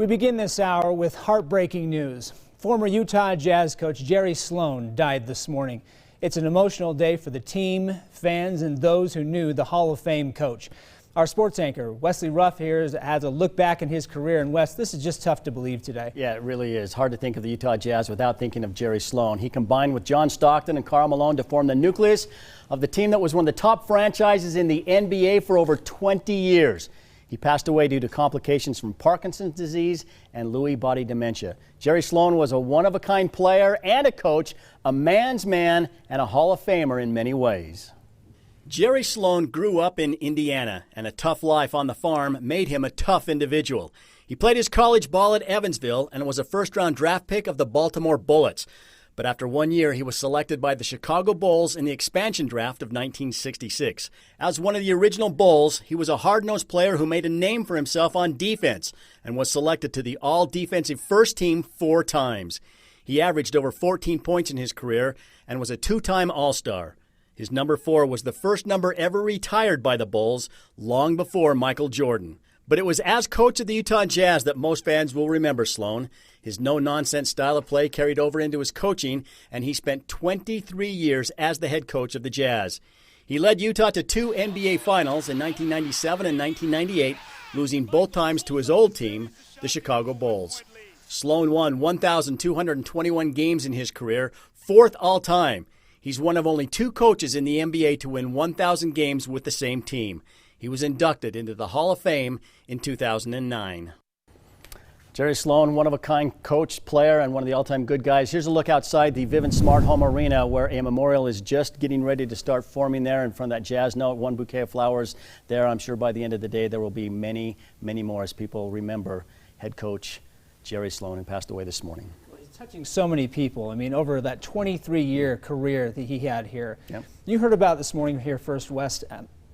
We begin this hour with heartbreaking news. Former Utah Jazz coach Jerry Sloan died this morning. It's an emotional day for the team, fans, and those who knew the Hall of Fame coach. Our sports anchor, Wesley Ruff, here has a look back in his career. And Wes, this is just tough to believe today. Yeah, it really is. Hard to think of the Utah Jazz without thinking of Jerry Sloan. He combined with John Stockton and Karl Malone to form the nucleus of the team that was one of the top franchises in the NBA for over 20 years. He passed away due to complications from Parkinson's disease and Lewy body dementia. Jerry Sloan was a one-of-a-kind player and a coach, a man's man, and a Hall of Famer in many ways. Jerry Sloan grew up in Indiana, and a tough life on the farm made him a tough individual. He played his college ball at Evansville and was a first-round draft pick of the Baltimore Bullets. But after 1 year, he was selected by the Chicago Bulls in the expansion draft of 1966. As one of the original Bulls, he was a hard-nosed player who made a name for himself on defense and was selected to the all-defensive first team 4 times. He averaged over 14 points in his career and was a 2-time All-Star. His number 4 was the first number ever retired by the Bulls, long before Michael Jordan. But it was as coach of the Utah Jazz that most fans will remember Sloan. His no-nonsense style of play carried over into his coaching, and he spent 23 years as the head coach of the Jazz. He led Utah to 2 NBA Finals in 1997 and 1998, losing both times to his old team, the Chicago Bulls. Sloan won 1,221 games in his career, 4th all-time. He's one of only 2 coaches in the NBA to win 1,000 games with the same team. He was inducted into the Hall of Fame in 2009. Jerry Sloan, one-of-a-kind coach, player, and one of the all-time good guys. Here's a look outside the Vivint Smart Home Arena, where a memorial is just getting ready to start forming there in front of that Jazz note. 1 bouquet of flowers there. I'm sure by the end of the day there will be many, many more as people remember head coach Jerry Sloan, who passed away this morning. Touching so many people. I mean, over that 23-year career that he had here. Yep. You heard about this morning here first, West.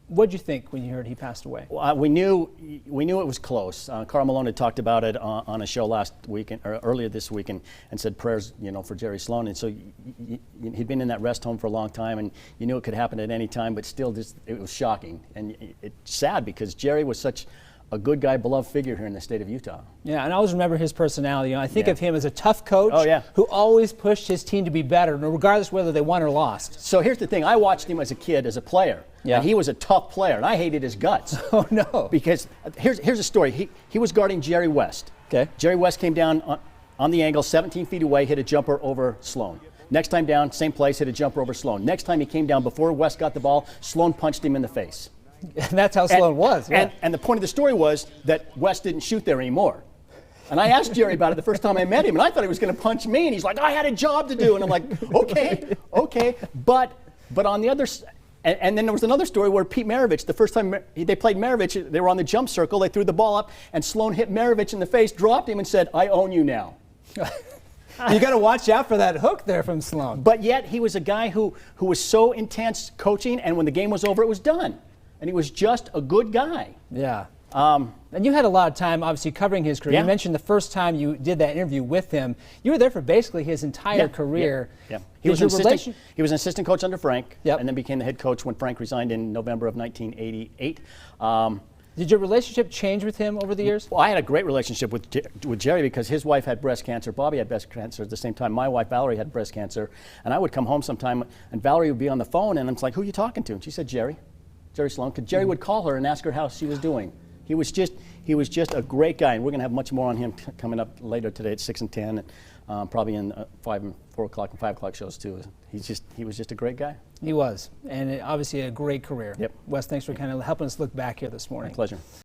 What did you think when you heard he passed away? Well, we knew it was close. Karl Malone had talked about it on a show last week or earlier this week, and said prayers, for Jerry Sloan. And so he'd been in that rest home for a long time, and you knew it could happen at any time. But still, it was shocking, and it's sad because Jerry was such a good guy, beloved figure here in the state of Utah. Yeah, and I always remember his personality. I think of him as a tough coach who always pushed his team to be better, regardless whether they won or lost. So here's the thing. I watched him as a kid, as a player. Yeah. And he was a tough player, and I hated his guts. Oh, no. Because here's a story. He was guarding Jerry West. Okay. Jerry West came down on the angle, 17 feet away, hit a jumper over Sloan. Next time down, same place, hit a jumper over Sloan. Next time he came down, before West got the ball, Sloan punched him in the face. And that's how Sloan was. Yeah. And the point of the story was that West didn't shoot there anymore. And I asked Jerry about it the first time I met him, and I thought he was going to punch me, and he's like, I had a job to do. And I'm like, okay. But on the other side, and then there was another story where Pete Maravich, the first time they played Maravich, they were on the jump circle, they threw the ball up, and Sloan hit Maravich in the face, dropped him, and said, I own you now. You got to watch out for that hook there from Sloan. But yet he was a guy who was so intense coaching, and when the game was over, it was done. And he was just a good guy. Yeah. And you had a lot of time, obviously, covering his career. Yeah. You mentioned the first time you did that interview with him. You were there for basically his entire career. Yeah. He was an assistant coach under Frank, and then became the head coach when Frank resigned in November of 1988. Did your relationship change with him over the years? Well, I had a great relationship with Jerry because his wife had breast cancer. Bobby had breast cancer at the same time. My wife, Valerie, had breast cancer. And I would come home sometime, and Valerie would be on the phone, and I'm like, who are you talking to? And she said, Jerry Sloan, because Jerry would call her and ask her how she was doing. He was just a great guy, and we're going to have much more on him coming up later today at 6 and 10, and probably in 5 and 4 o'clock and 5 o'clock shows too. He was just a great guy. He was, and obviously a great career. Yep. Wes, thanks for kind of helping us look back here this morning. My pleasure.